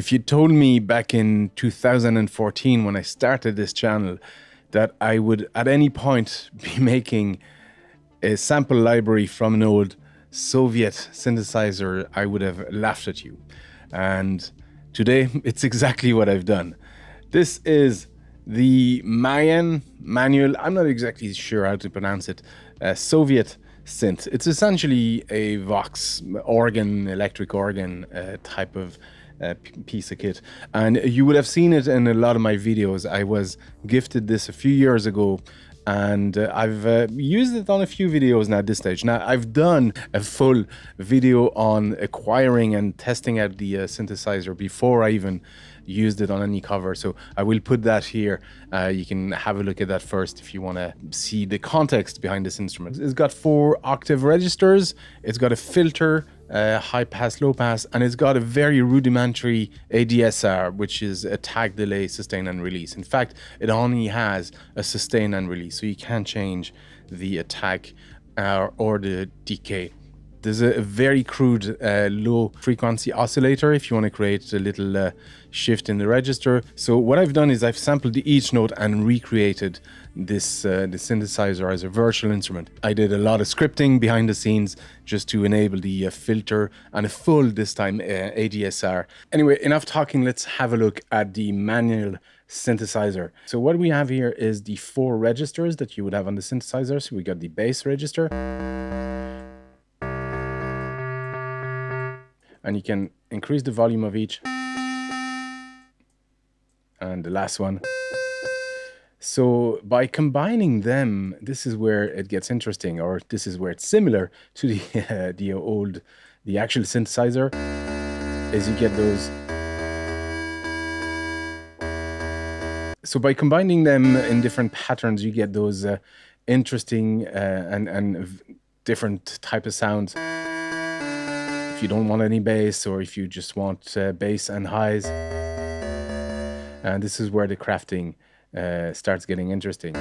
If you told me back in 2014 when I started this channel that I would at any point be making a sample library from an old Soviet synthesizer, I would have laughed at you. And today it's exactly what I've done. This is the MAYHAN Manual, I'm not exactly sure how to pronounce it, Soviet synth. It's essentially a Vox organ, electric organ type of piece of kit, and you would have seen it in a lot of my videos. I was gifted this a few years ago, and I've used it on a few videos now at this stage. Now, I've done a full video on acquiring and testing out the synthesizer before I even used it on any cover, so I will put that here. You can have a look at that first if you want to see the context behind this instrument. It's got 4 octave registers, it's got a filter, high pass, low pass, and it's got a very rudimentary ADSR, which is attack, delay, sustain and release. In fact, it only has a sustain and release, so you can't change the attack or the decay. There's a very crude low frequency oscillator if you want to create a little shift in the register. So what I've done is I've sampled each note and recreated this the synthesizer as a virtual instrument. I did a lot of scripting behind the scenes just to enable the filter and a full, this time, ADSR. Anyway, enough talking, let's have a look at the manual synthesizer. So what we have here is the 4 registers that you would have on the synthesizer. So we got the bass register, and you can increase the volume of each, and the last one. So by combining them, this is where it gets interesting, or this is where it's similar to the actual synthesizer, is you get those. So by combining them in different patterns, you get those interesting and different type of sounds. If you don't want any bass, or if you just want bass and highs. And this is where the crafting starts getting interesting.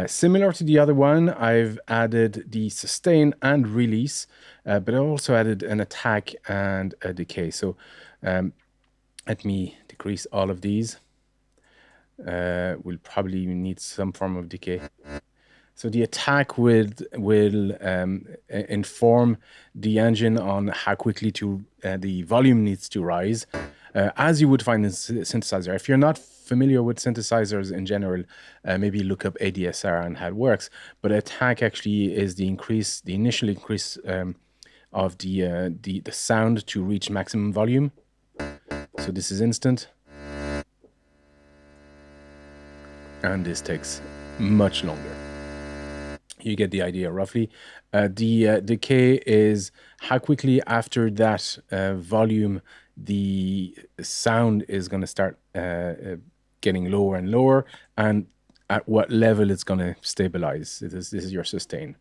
Similar to the other one, I've added the sustain and release, but I also added an attack and a decay. So let me decrease all of these. We'll probably need some form of decay. So the attack will inform the engine on how quickly the volume needs to rise, as you would find in synthesizer. If you're not familiar with synthesizers in general, maybe look up ADSR and how it works. But attack actually is the initial increase of the sound to reach maximum volume. So this is instant, and this takes much longer. You get the idea roughly. The decay is how quickly after that volume the sound is going to start getting lower and lower, and at what level it's going to stabilize. This is your sustain.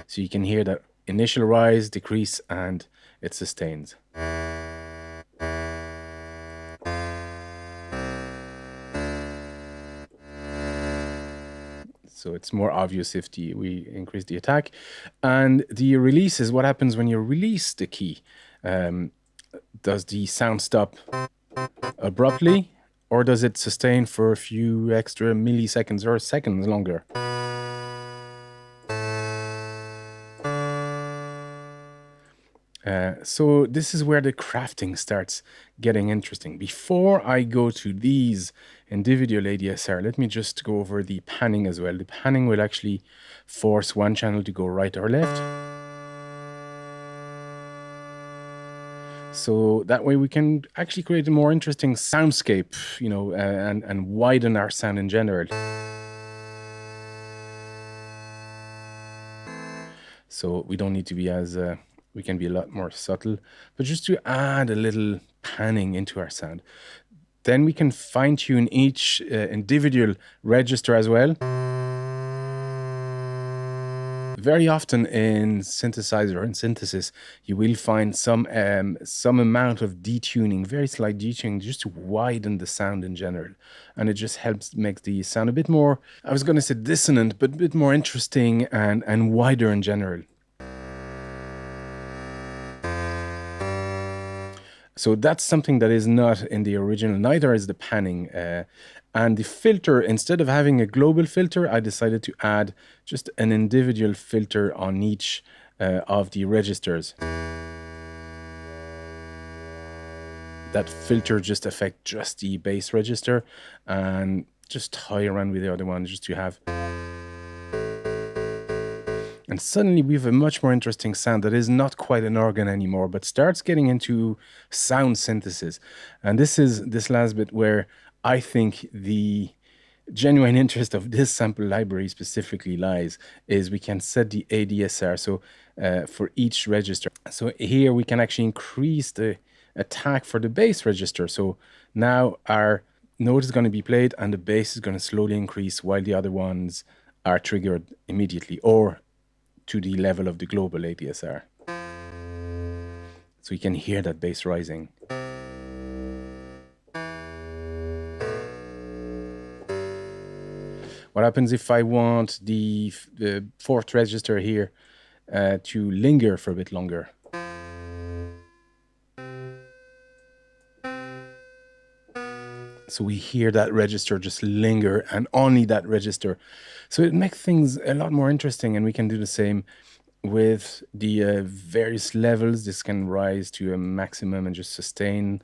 So you can hear that initial rise, decrease, and it sustains. So it's more obvious if we increase the attack. And the release is what happens when you release the key. Does the sound stop abruptly, or does it sustain for a few extra milliseconds or seconds longer? So this is where the crafting starts getting interesting. Before I go to these individual ADSR, let me just go over the panning as well. The panning will actually force one channel to go right or left. So that way we can actually create a more interesting soundscape, you know, and widen our sound in general. So we don't need to be as... we can be a lot more subtle, but just to add a little panning into our sound. Then we can fine-tune each individual register as well. Very often in synthesizer and synthesis, you will find some amount of detuning, very slight detuning, just to widen the sound in general. And it just helps make the sound a bit more, I was going to say dissonant, but a bit more interesting and wider in general. So that's something that is not in the original, neither is the panning. And the filter, instead of having a global filter, I decided to add just an individual filter on each of the registers. That filter just affects just the bass register, and just toy around with the other one just to have. And suddenly we have a much more interesting sound that is not quite an organ anymore, but starts getting into sound synthesis. And this is this last bit where I think the genuine interest of this sample library specifically lies, is we can set the ADSR, so for each register. So here we can actually increase the attack for the bass register. So now our note is going to be played and the bass is going to slowly increase while the other ones are triggered immediately, or to the level of the global ADSR. So you can hear that bass rising. What happens if I want the fourth register here to linger for a bit longer? So we hear that register just linger, and only that register. So it makes things a lot more interesting, and we can do the same with the various levels. This can rise to a maximum and just sustain.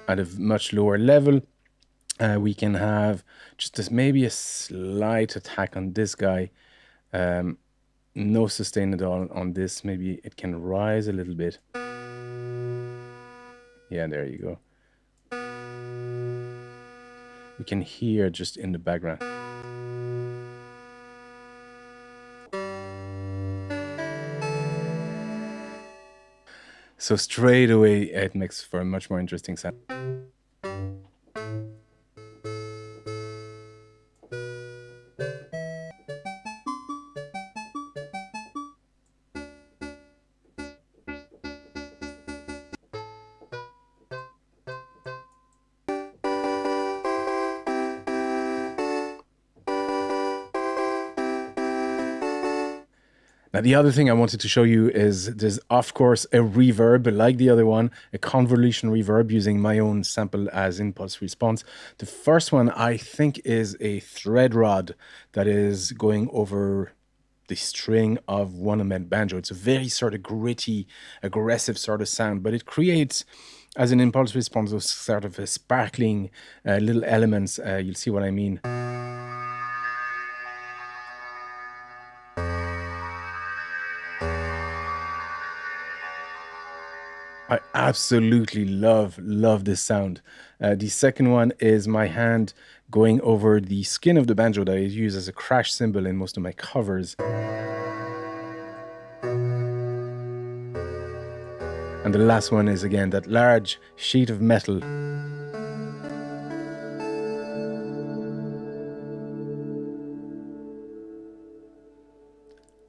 At a much lower level, we can have just this, maybe a slight attack on this guy. No sustain at all on this. Maybe it can rise a little bit. Yeah, there you go. We can hear just in the background. So straight away, it makes for a much more interesting sound. Now, the other thing I wanted to show you is there's, of course, a reverb like the other one, a convolution reverb using my own sample as impulse response. The first one, I think, is a thread rod that is going over the string of one-element banjo. It's a very sort of gritty, aggressive sort of sound, but it creates, as an impulse response, those sort of a sparkling little elements. You'll see what I mean. I absolutely love this sound. The second one is my hand going over the skin of the banjo that I use as a crash cymbal in most of my covers. And the last one is, again, that large sheet of metal.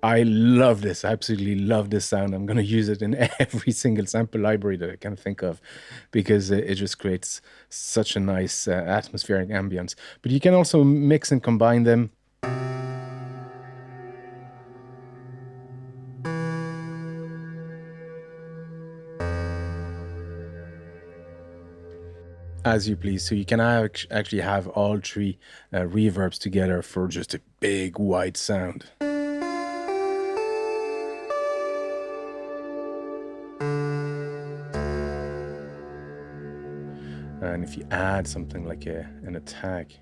I love this. I absolutely love this sound. I'm going to use it in every single sample library that I can think of, because it just creates such a nice atmospheric ambience. But you can also mix and combine them. As you please. So you can actually have all three reverbs together for just a big wide sound. And if you add something like an attack.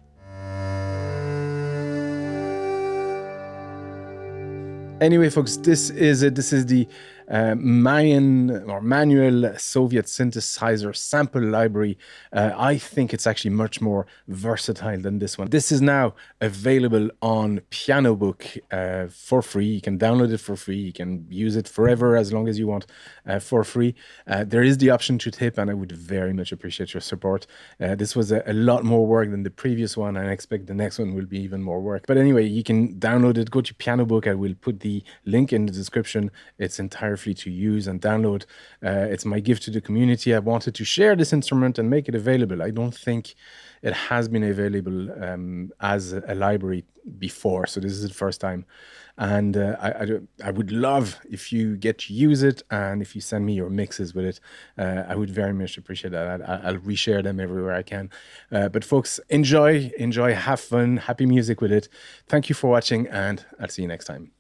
Anyway, folks, this is it. This is the MAYHAN or Manual Soviet synthesizer sample library. I think it's actually much more versatile than this one. This is now available on Piano Book for free. You can download it for free. You can use it forever as long as you want for free. There is the option to tip, and I would very much appreciate your support. This was a lot more work than the previous one, and I expect the next one will be even more work. But anyway, you can download it. Go to Piano Book. I will put the link in the description. It's entirely free to use and download. It's my gift to the community. I wanted to share this instrument and make it available. I don't think it has been available as a library before, so this is the first time. And I would love if you get to use it, and if you send me your mixes with it. I would very much appreciate that. I'll reshare them everywhere I can. But folks, enjoy, have fun, happy music with it. Thank you for watching, and I'll see you next time.